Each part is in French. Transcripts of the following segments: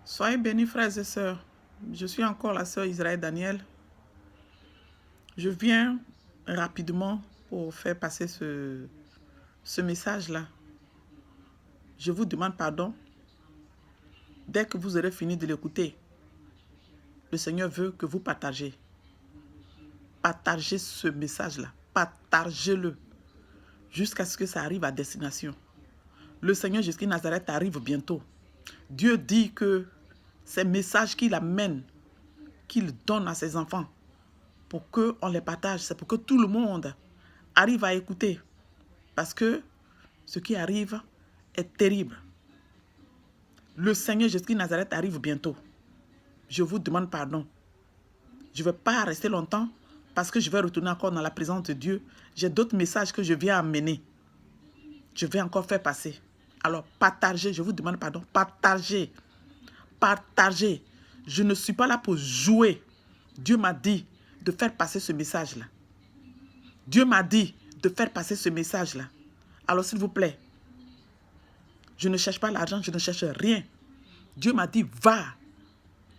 Soyez bénis, frères et sœurs. Je suis encore la sœur Israël Daniel. Je viens rapidement pour faire passer ce message-là. Je vous demande pardon. Dès que vous aurez fini de l'écouter, le Seigneur veut que vous partagez. Partagez ce message-là. Partagez-le jusqu'à ce que ça arrive à destination. Le Seigneur Jésus Nazareth arrive bientôt. Dieu dit que ces messages qu'il amène, qu'il donne à ses enfants, pour qu'on les partage, c'est pour que tout le monde arrive à écouter. Parce que ce qui arrive est terrible. Le Seigneur Jésus Nazareth arrive bientôt. Je vous demande pardon. Je ne vais pas rester longtemps parce que je vais retourner encore dans la présence de Dieu. J'ai d'autres messages que je viens amener. Je vais encore faire passer. Alors partagez, je vous demande pardon. Partagez. Partagez. Je ne suis pas là pour jouer. Dieu m'a dit de faire passer ce message-là. Dieu m'a dit de faire passer ce message-là. Alors s'il vous plaît, je ne cherche pas l'argent, je ne cherche rien. Dieu m'a dit, va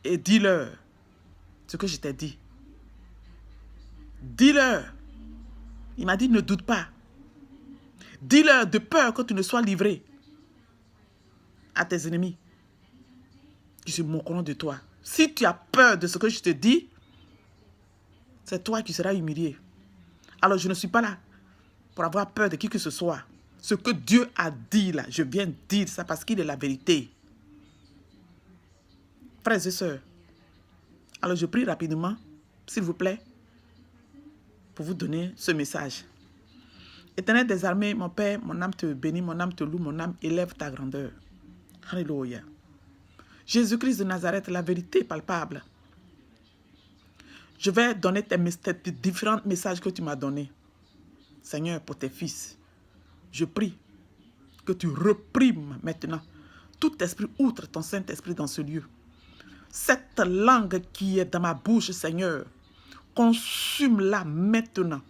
et dis-leur ce que je t'ai dit. Dis-leur. Il m'a dit, ne doute pas. Dis-leur de peur que tu ne sois livré à tes ennemis qui se moqueront de toi. Si tu as peur de ce que je te dis, c'est toi qui seras humilié. Alors je ne suis pas là pour avoir peur de qui que ce soit. Ce que Dieu a dit là, je viens dire ça parce qu'il est la vérité. Frères et sœurs, alors je prie rapidement, s'il vous plaît, pour vous donner ce message. Éternel des armées, mon Père, mon âme te bénit, mon âme te loue, mon âme élève ta grandeur. Alléluia. Jésus-Christ de Nazareth, la vérité palpable. Je vais donner tes différents messages que tu m'as donnés. Seigneur, pour tes fils, je prie que tu reprimes maintenant tout esprit outre ton Saint-Esprit dans ce lieu. Cette langue qui est dans ma bouche, Seigneur, consume-la maintenant.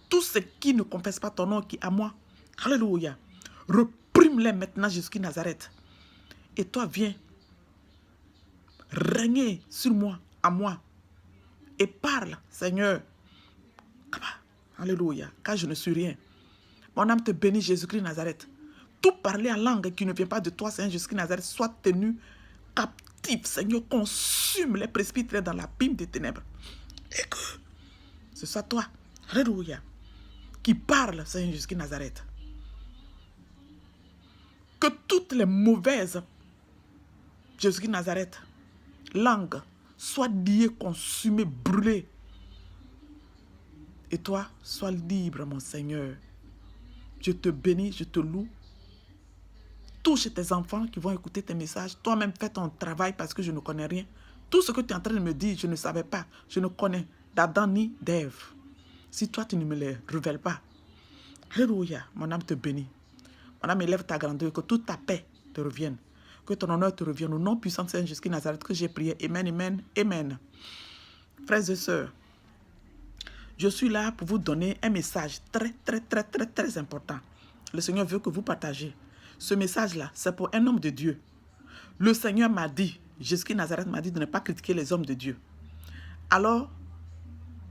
Tout ce qui ne confesse pas ton nom qui est à moi, alléluia, reprime-les maintenant jusqu'à Nazareth. Et toi, viens régner sur moi, à moi, et parle, Seigneur. Alléluia, car je ne suis rien. Mon âme te bénit, Jésus-Christ Nazareth. Tout parler en langue qui ne vient pas de toi, Seigneur Jésus-Christ Nazareth, soit tenu captif, Seigneur, consume les presbytères dans l'abîme des ténèbres. Et que ce soit toi, alléluia, qui parle, Seigneur Jésus-Christ Nazareth. Que toutes les mauvaises, Jésus-Christ Nazareth, langues, soient liées, consumées, brûlées. Et toi, sois libre, mon Seigneur. Je te bénis, je te loue. Touche tes enfants qui vont écouter tes messages. Toi-même, fais ton travail parce que je ne connais rien. Tout ce que tu es en train de me dire, je ne savais pas. Je ne connais d'Adam ni d'Ève. Si toi, tu ne me les révèles pas. Alléluia, mon âme te bénit. Mon âme élève ta grandeur, que toute ta paix te revienne. Que ton honneur te revienne. Au nom puissant de Saint Jésus Nazareth que j'ai prié. Amen, amen, amen. Frères et sœurs, je suis là pour vous donner un message très important. Le Seigneur veut que vous partagez. Ce message-là, c'est pour un homme de Dieu. Le Seigneur m'a dit, Jésus Nazareth m'a dit de ne pas critiquer les hommes de Dieu. Alors,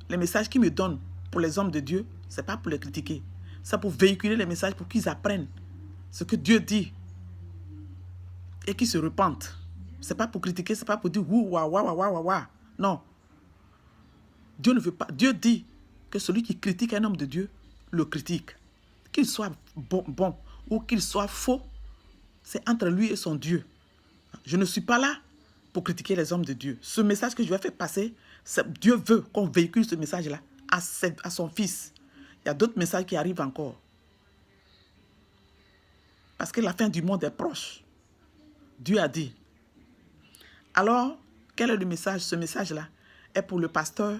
les messages qu'il me donne pour les hommes de Dieu, ce n'est pas pour les critiquer. C'est pour véhiculer les messages pour qu'ils apprennent ce que Dieu dit et qu'ils se repentent. Ce n'est pas pour critiquer, ce n'est pas pour dire ouh, ouah, ouah, ouah, ouah, ouah. Non. Dieu ne veut pas. Dieu dit que celui qui critique un homme de Dieu le critique. Qu'il soit bon ou qu'il soit faux, c'est entre lui et son Dieu. Je ne suis pas là pour critiquer les hommes de Dieu. Ce message que je vais faire passer, Dieu veut qu'on véhicule ce message-là à son fils. Il y a d'autres messages qui arrivent encore. Parce que la fin du monde est proche. Dieu a dit. Alors, quel est le message? Ce message-là est pour le pasteur.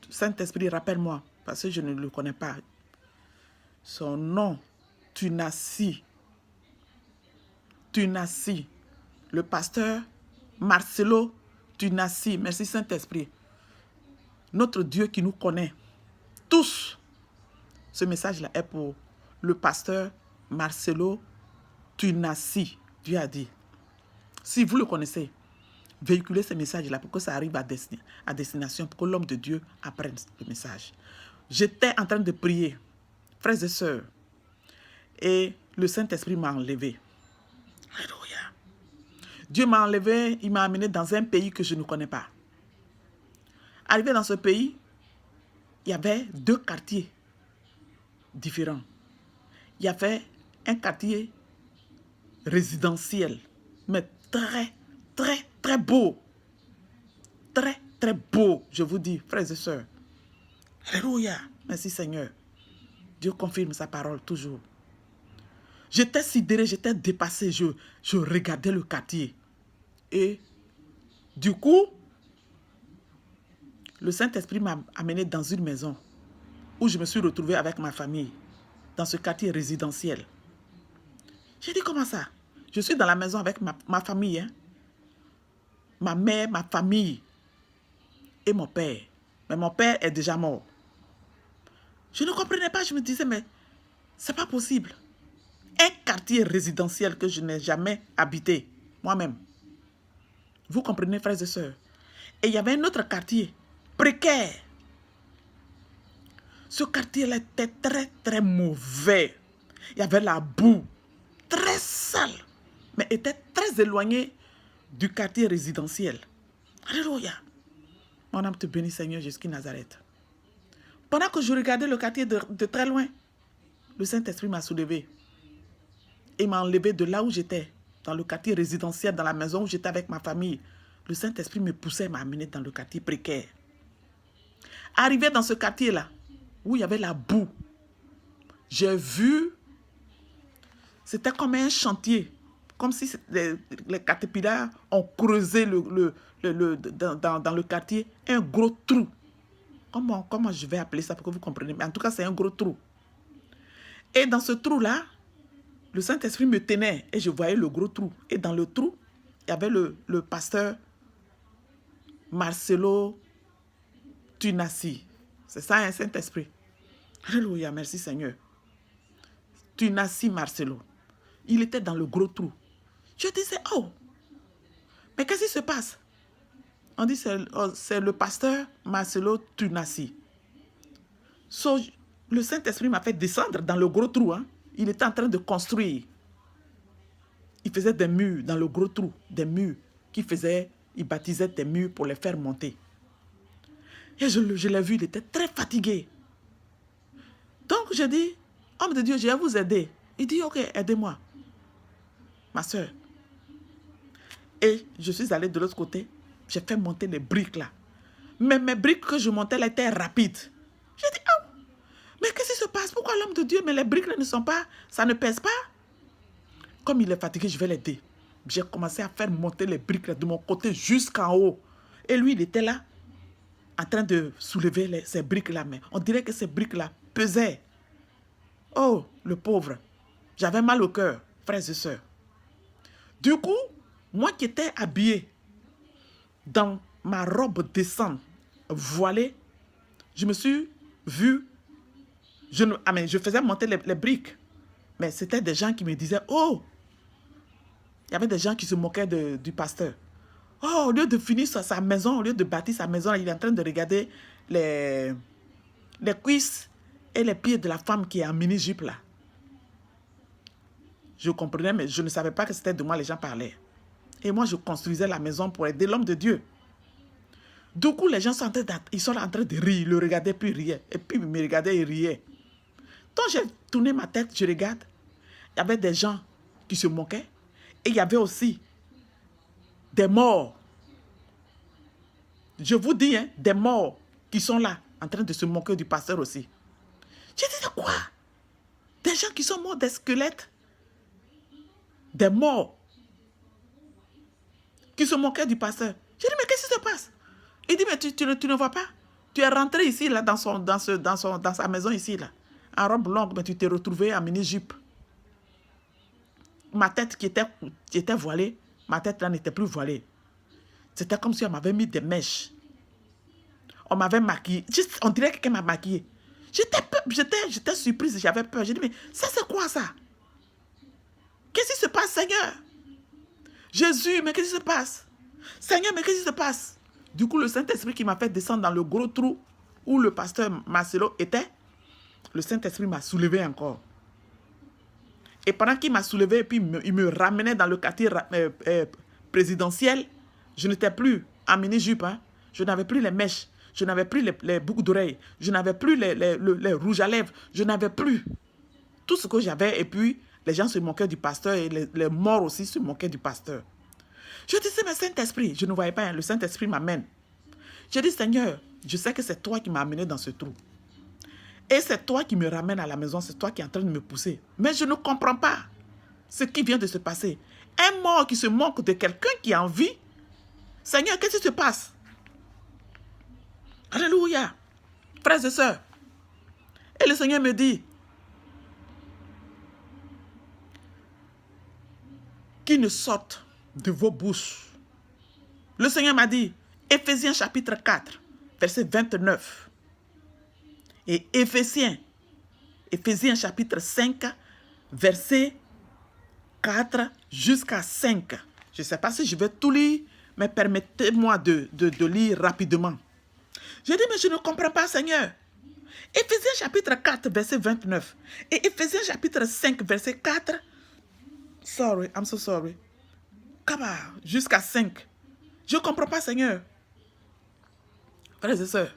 Saint-Esprit, rappelle-moi, parce que je ne le connais pas. Son nom, Tunasi. Tunasi. Le pasteur Marcelo Tunasi. Merci Saint-Esprit. Notre Dieu qui nous connaît. Tous. Ce message-là est pour le pasteur Marcelo Tunasi, Dieu a dit. Si vous le connaissez, véhiculez ces messages-là pour que ça arrive à destination, pour que l'homme de Dieu apprenne le message. J'étais en train de prier, frères et sœurs, et le Saint-Esprit m'a enlevé. Alléluia. Dieu m'a enlevé, il m'a amené dans un pays que je ne connais pas. Arrivé dans ce pays, il y avait 2 quartiers différents. Il y avait un quartier résidentiel, mais très beau. Très beau, je vous dis, frères et sœurs. Alléluia. Merci Seigneur. Dieu confirme sa parole toujours. J'étais sidéré, j'étais dépassé. Je regardais le quartier. Et du coup, le Saint-Esprit m'a amené dans une maison où je me suis retrouvé avec ma famille, dans ce quartier résidentiel. J'ai dit, comment ça? Je suis dans la maison avec ma famille, hein? Ma mère, ma famille et mon père. Mais mon père est déjà mort. Je ne comprenais pas, je me disais, mais c'est pas possible. Un quartier résidentiel que je n'ai jamais habité, moi-même. Vous comprenez, frères et sœurs? Et il y avait un autre quartier, précaire. Ce quartier-là était très mauvais. Il y avait la boue, très sale, mais était très éloigné du quartier résidentiel. Alléluia. Mon âme te bénit, Seigneur Jésus Nazareth. Pendant que je regardais le quartier de très loin, le Saint-Esprit m'a soulevé et m'a enlevé de là où j'étais, dans le quartier résidentiel, dans la maison où j'étais avec ma famille. Le Saint-Esprit me poussait, m'a amené dans le quartier précaire. Arrivé dans ce quartier-là, où il y avait la boue, j'ai vu, c'était comme un chantier, comme si les caterpillars ont creusé dans le quartier un gros trou. Comment je vais appeler ça pour que vous compreniez? Mais en tout cas, c'est un gros trou. Et dans ce trou-là, le Saint-Esprit me tenait et je voyais le gros trou. Et dans le trou, il y avait le pasteur Marcelo Tunasi. C'est ça, un Saint-Esprit. Alléluia, merci Seigneur. Tunasi Marcelo. Il était dans le gros trou. Je disais, oh, mais qu'est-ce qui se passe? On dit, c'est le pasteur Marcelo Tunasi. Le Saint-Esprit m'a fait descendre dans le gros trou. Hein. Il était en train de construire. Il faisait des murs dans le gros trou. Des murs il baptisait des murs pour les faire monter. Et je l'ai vu, il était très fatigué. Donc je dis, homme de Dieu, je vais vous aider. Il dit, ok, aidez-moi. Ma soeur. Et je suis allé de l'autre côté. J'ai fait monter les briques là. Mais mes briques que je montais là étaient rapides. J'ai dit, oh, mais qu'est-ce qui se passe? Pourquoi l'homme de Dieu, mais les briques là ne sont pas, ça ne pèse pas? Comme il est fatigué, je vais l'aider. J'ai commencé à faire monter les briques là de mon côté jusqu'en haut. Et lui, il était là, en train de soulever ces briques là. Mais on dirait que ces briques là pesaient. Oh, le pauvre. J'avais mal au cœur, frères et sœurs. Du coup, moi qui étais habillé dans ma robe descente, voilée, je me suis vu, je faisais monter les briques. Mais c'était des gens qui me disaient, oh, il y avait des gens qui se moquaient du pasteur. Oh, au lieu de finir sa maison, au lieu de bâtir sa maison, il est en train de regarder les cuisses et les pieds de la femme qui est en mini-jupe là. Je comprenais, mais je ne savais pas que c'était de moi les gens parlaient. Et moi, je construisais la maison pour aider l'homme de Dieu. Du coup, les gens sont en train de rire. Ils le regardaient, puis ils riaient. Et puis ils me regardaient et riaient. Donc, j'ai tourné ma tête, je regarde. Il y avait des gens qui se moquaient. Et il y avait aussi des morts. Je vous dis, hein, des morts qui sont là, en train de se moquer du pasteur aussi. J'ai dit, quoi? Des gens qui sont morts, des squelettes. Des morts qui se moquaient du pasteur. J'ai dit, mais qu'est-ce qui se passe? Il dit, mais tu ne vois pas? Tu es rentré ici, là, dans sa maison ici, là, en robe longue, mais tu t'es retrouvé en mini-jupe. Ma tête qui était voilée, ma tête là n'était plus voilée. C'était comme si on m'avait mis des mèches. On m'avait maquillé. On dirait que quelqu'un m'a maquillé. J'étais surprise, j'avais peur. J'ai dit, mais ça c'est quoi ça? Qu'est-ce qui se passe? Seigneur, Jésus, mais qu'est-ce qui se passe? Seigneur, mais qu'est-ce qui se passe? Du coup, le Saint-Esprit qui m'a fait descendre dans le gros trou où le pasteur Marcelo était, le Saint-Esprit m'a soulevé encore. Et pendant qu'il m'a soulevé, et puis il me ramenait dans le quartier présidentiel, je n'étais plus en mini-jupe, hein. Je n'avais plus les mèches, je n'avais plus les boucles d'oreilles, je n'avais plus les rouges à lèvres, je n'avais plus tout ce que j'avais. Et puis, les gens se moquaient du pasteur et les morts aussi se moquaient du pasteur. Je disais, mais Saint-Esprit, je ne voyais pas, hein, le Saint-Esprit m'amène. Je dis, Seigneur, je sais que c'est toi qui m'as amené dans ce trou. Et c'est toi qui me ramène à la maison, c'est toi qui es en train de me pousser. Mais je ne comprends pas ce qui vient de se passer. Un mort qui se moque de quelqu'un qui est en vie. Seigneur, qu'est-ce qui se passe? Alléluia. Frères et sœurs. Et le Seigneur me dit qu'il ne sorte de vos bouches. Le Seigneur m'a dit, Éphésiens chapitre 4, verset 29. Et Éphésiens chapitre 5, verset 4 jusqu'à 5. Je ne sais pas si je vais tout lire, mais permettez-moi de lire rapidement. Je dis, mais je ne comprends pas, Seigneur. Éphésiens chapitre 4, verset 29. Et Éphésiens chapitre 5, verset 4. Sorry, I'm so sorry. Jusqu'à 5. Je ne comprends pas, Seigneur. Frères et sœurs.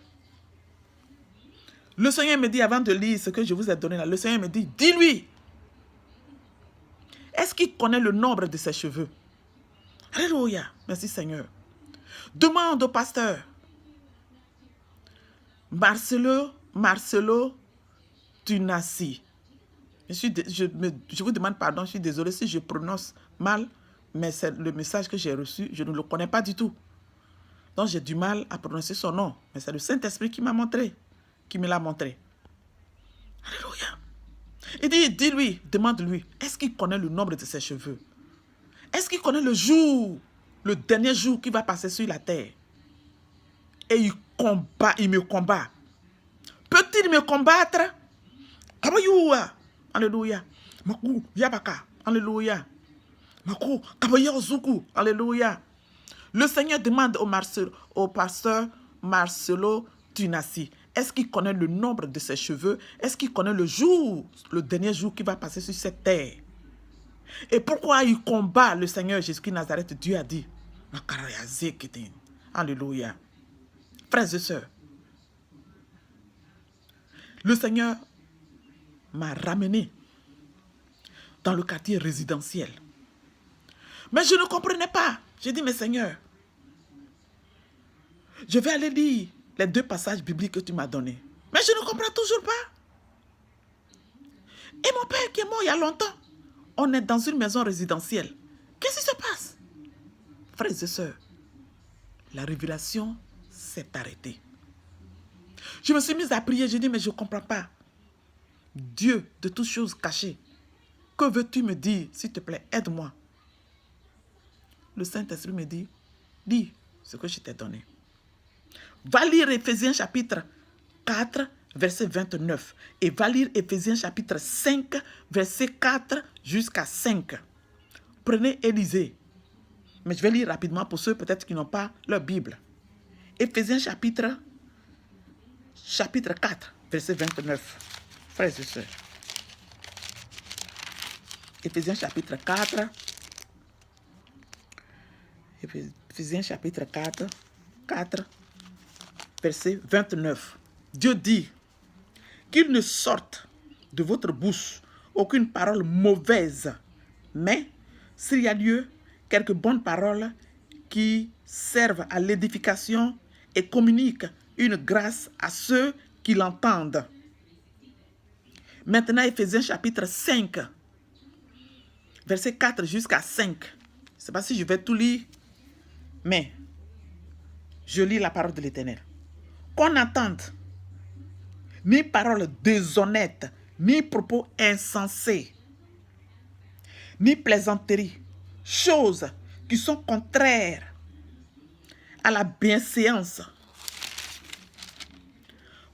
Le Seigneur me dit, avant de lire ce que je vous ai donné là, le Seigneur me dit, dis-lui, est-ce qu'il connaît le nombre de ses cheveux? Alléluia, merci Seigneur. Demande au pasteur, Marcelo Tunasi. Je vous demande pardon, je suis désolé si je prononce mal, mais c'est le message que j'ai reçu, je ne le connais pas du tout. Donc j'ai du mal à prononcer son nom, mais c'est le Saint-Esprit qui m'a montré. Qui me l'a montré. Alléluia. Il dit, dis-lui, demande-lui, est-ce qu'il connaît le nombre de ses cheveux? Est-ce qu'il connaît le jour, le dernier jour qu'il va passer sur la terre? Et il me combat. Peut-il me combattre? Alléluia. Alléluia. Makou, Yabaka. Alléluia. Makou, Kabaya Zuku. Alléluia. Le Seigneur demande au pasteur Marcelo Tunasi. Est-ce qu'il connaît le nombre de ses cheveux? Est-ce qu'il connaît le jour, le dernier jour qu'il va passer sur cette terre? Et pourquoi il combat le Seigneur Jésus-Christ Nazareth? Dieu a dit. Alléluia. Frères et sœurs, le Seigneur m'a ramené dans le quartier résidentiel. Mais je ne comprenais pas. J'ai dit, mais Seigneur, je vais aller lire les 2 passages bibliques que tu m'as donnés. Mais je ne comprends toujours pas. Et mon père qui est mort il y a longtemps, on est dans une maison résidentielle. Qu'est-ce qui se passe? Frères et sœurs, la révélation s'est arrêtée. Je me suis mise à prier, j'ai dit, mais je ne comprends pas. Dieu de toutes choses cachées, que veux-tu me dire? S'il te plaît, aide-moi. Le Saint-Esprit me dit, lis ce que je t'ai donné. Va lire Éphésiens chapitre 4, verset 29. Et va lire Éphésiens chapitre 5, verset 4 jusqu'à 5. Prenez et lisez. Mais je vais lire rapidement pour ceux peut-être qui n'ont pas leur Bible. Éphésiens chapitre 4, verset 29. Frères et sœurs. Éphésiens chapitre 4. Éphésiens chapitre 4, verset 29. Dieu dit qu'il ne sorte de votre bouche aucune parole mauvaise, mais s'il y a lieu, quelques bonnes paroles qui servent à l'édification et communiquent une grâce à ceux qui l'entendent. Maintenant, Éphésiens chapitre 5, verset 4 jusqu'à 5. Je ne sais pas si je vais tout lire, mais je lis la parole de l'Éternel. Qu'on n'entende ni paroles déshonnêtes, ni propos insensés, ni plaisanteries, choses qui sont contraires à la bienséance.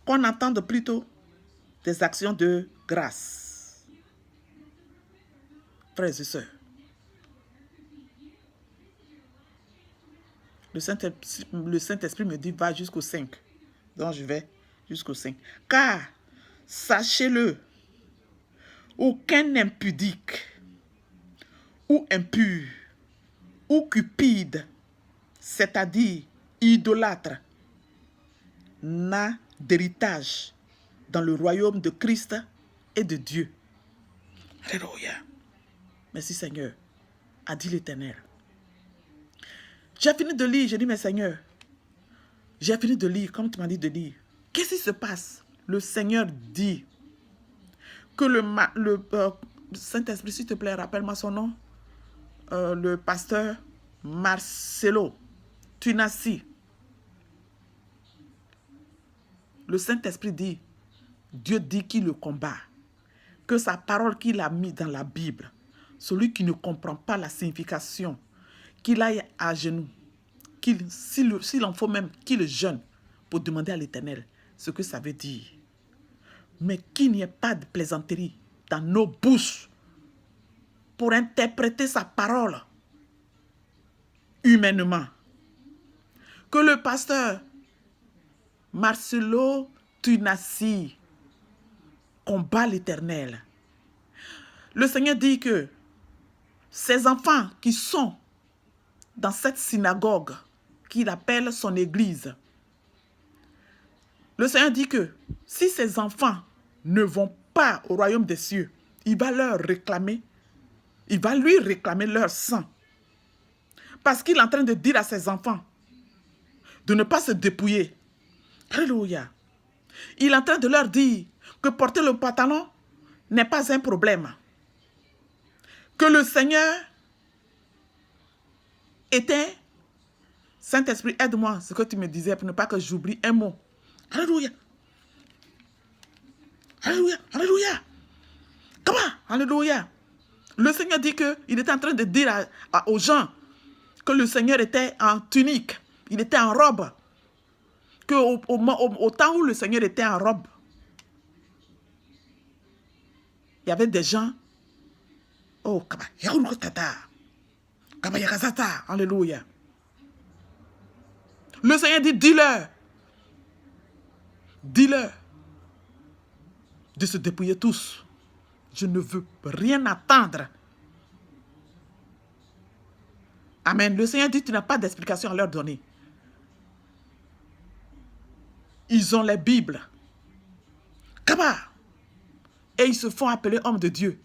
Qu'on entende plutôt des actions de grâce. Frères et sœurs, Le Saint-Esprit me dit, va jusqu'au 5. Donc, je vais jusqu'au 5. Car, sachez-le, aucun impudique, ou impur, ou cupide, c'est-à-dire idolâtre, n'a d'héritage dans le royaume de Christ et de Dieu. Alléluia. Merci Seigneur, a dit l'Éternel. J'ai fini de lire, j'ai dit, mais Seigneur, j'ai fini de lire, comme tu m'as dit de lire. Qu'est-ce qui se passe? Le Seigneur dit que le Saint-Esprit, s'il te plaît, rappelle-moi son nom, le pasteur Marcelo Tunasi. Le Saint-Esprit dit, Dieu dit qu'il le combat, que sa parole qu'il a mise dans la Bible, celui qui ne comprend pas la signification, qu'il aille à genoux, s'il en faut même qu'il jeûne pour demander à l'Éternel ce que ça veut dire. Mais qu'il n'y ait pas de plaisanterie dans nos bouches pour interpréter sa parole humainement. Que le pasteur Marcelo Tunasi combat l'Éternel. Le Seigneur dit que ces enfants qui sont dans cette synagogue qu'il appelle son église, le Seigneur dit que si ces enfants ne vont pas au royaume des cieux, il va lui réclamer leur sang. Parce qu'il est en train de dire à ses enfants de ne pas se dépouiller. Alléluia. Il est en train de leur dire que porter le pantalon n'est pas un problème. Que le Seigneur était... Saint-Esprit, aide-moi, ce que tu me disais, pour ne pas que j'oublie un mot. Alléluia. Alléluia. Alléluia. Comment? Alléluia. Le Seigneur dit qu'il était en train de dire aux gens que le Seigneur était en tunique, il était en robe. Au temps où le Seigneur était en robe, il y avait des gens. Oh, alléluia. Le Seigneur dit, dis-leur de se dépouiller tous. Je ne veux rien attendre. Amen. Le Seigneur dit, tu n'as pas d'explication à leur donner. Ils ont les Bibles. Kaba. Et ils se font appeler hommes de Dieu.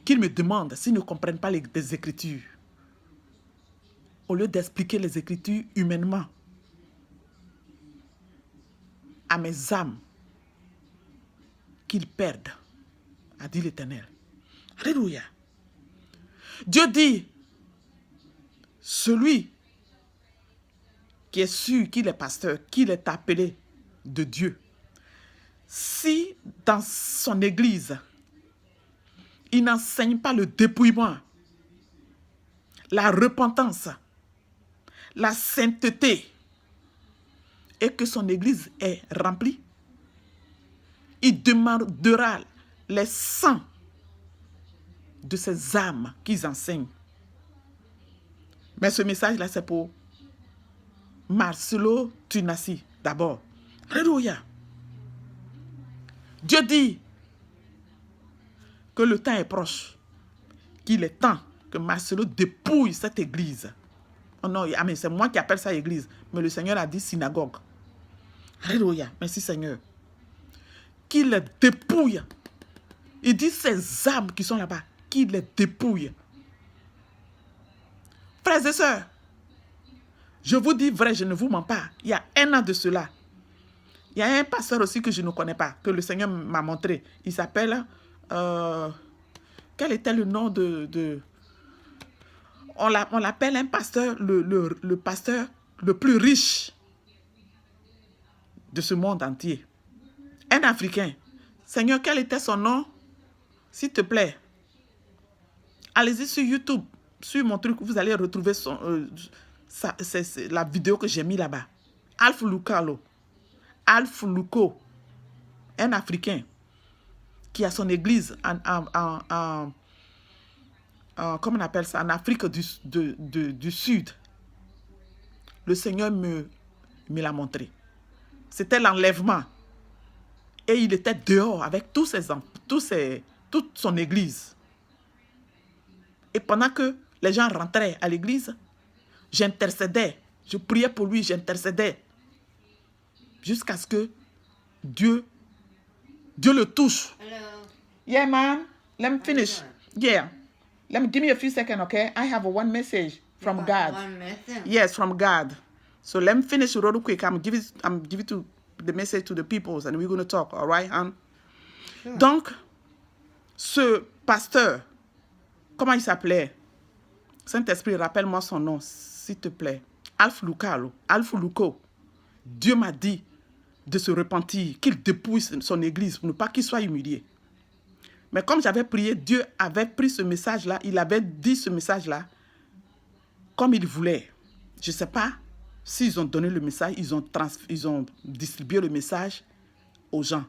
Qu'ils me demandent s'ils ne comprennent pas les Écritures. Au lieu d'expliquer les Écritures humainement à mes âmes, qu'ils perdent, a dit l'Éternel. Alléluia. Dieu dit, celui qui est sûr qu'il est pasteur, qu'il est appelé de Dieu, si dans son église, il n'enseigne pas le dépouillement, la repentance, la sainteté, et que son église est remplie, il demandera les sangs de ces âmes qu'ils enseignent. Mais ce message-là, c'est pour Marcelo Tunasi, d'abord. Alléluia. Dieu dit que le temps est proche, qu'il est temps que Marcelo dépouille cette église. Oh non, c'est moi qui appelle ça église, mais le Seigneur a dit synagogue. Alléluia, merci Seigneur. Qu'il les dépouille. Il dit ces âmes qui sont là-bas, qu'il les dépouille. Frères et sœurs, je vous dis vrai, je ne vous mens pas. Il y a un an de cela, il y a un pasteur aussi que je ne connais pas, que le Seigneur m'a montré. Il s'appelle... quel était le nom de... On l'appelle un pasteur, le pasteur le plus riche de ce monde entier. Un Africain. Seigneur, quel était son nom? S'il te plaît. Allez-y sur YouTube, sur mon truc, vous allez retrouver c'est la vidéo que j'ai mis là-bas. Alpha Lucalo. Alpha Luco. Un Africain qui a son église comment on appelle ça, en Afrique du Sud. Le Seigneur me l'a montré. C'était l'enlèvement. Et il était dehors avec toute son église. Et pendant que les gens rentraient à l'église, j'intercédais. Je priais pour lui, j'intercédais. Jusqu'à ce que Dieu le touche. Hello. Yeah, man. Let me finish. Yeah. Give me a few seconds, okay? I have one message from God. One message. Yes, from God. So let me finish real quick. I'm giving the message to the people and we're going to talk, all right, hon? Sure. Donc, ce pasteur, comment il s'appelait? Saint-Esprit, rappelle-moi son nom, s'il te plaît. Alpha Luco. Dieu m'a dit de se repentir, qu'il dépouille son église pour ne pas qu'il soit humilié. Mais comme j'avais prié, Dieu avait pris ce message-là, il avait dit ce message-là comme il voulait. Je ne sais pas s'ils ont donné le message, ils ont distribué le message aux gens.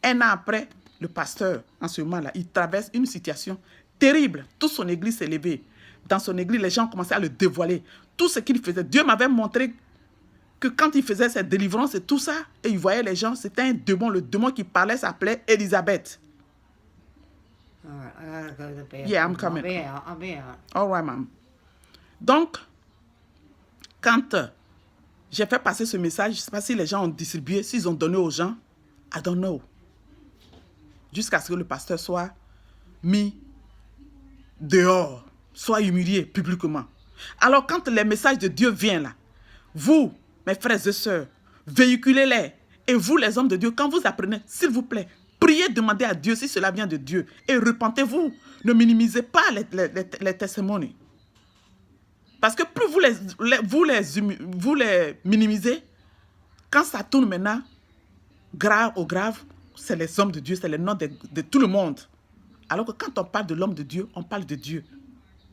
Un an après, le pasteur, en ce moment-là, il traverse une situation terrible. Toute son église s'est levée. Dans son église, les gens ont commencé à le dévoiler. Tout ce qu'il faisait, Dieu m'avait montré que quand il faisait cette délivrance et tout ça, et il voyait les gens, c'était un démon. Le démon qui parlait s'appelait Elisabeth. All right, I gotta go to the bathroom. Yeah, I'm coming. I'll be out. All right, ma'am. Donc, quand j'ai fait passer ce message, je ne sais pas si les gens ont distribué, s'ils ont donné aux gens, I don't know. Jusqu'à ce que le pasteur soit mis dehors, soit humilié publiquement. Alors, quand les messages de Dieu viennent là, vous, mes frères et sœurs, véhiculez-les. Et vous, les hommes de Dieu, quand vous apprenez, s'il vous plaît, priez, demandez à Dieu si cela vient de Dieu. Et repentez-vous. Ne minimisez pas les témoignages. Parce que plus vous les minimisez, quand ça tourne maintenant, grave, c'est les hommes de Dieu, c'est les noms de tout le monde. Alors que quand on parle de l'homme de Dieu, on parle de Dieu.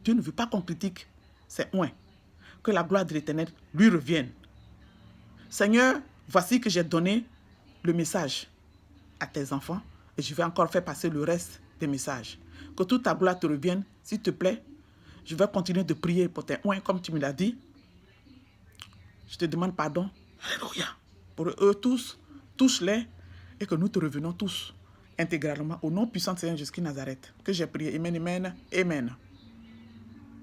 Dieu ne veut pas qu'on critique. C'est loin. Que la gloire de l'Éternel lui revienne. Seigneur, voici que j'ai donné le message à tes enfants et je vais encore faire passer le reste des messages. Que toute ta gloire te revienne, s'il te plaît. Je vais continuer de prier pour tes oins comme tu me l'as dit. Je te demande pardon. Alléluia. Pour eux tous, touche-les et que nous te revenons tous intégralement au nom puissant de Seigneur Jésus-Christ Nazareth. Que j'ai prié. Amen, amen, amen.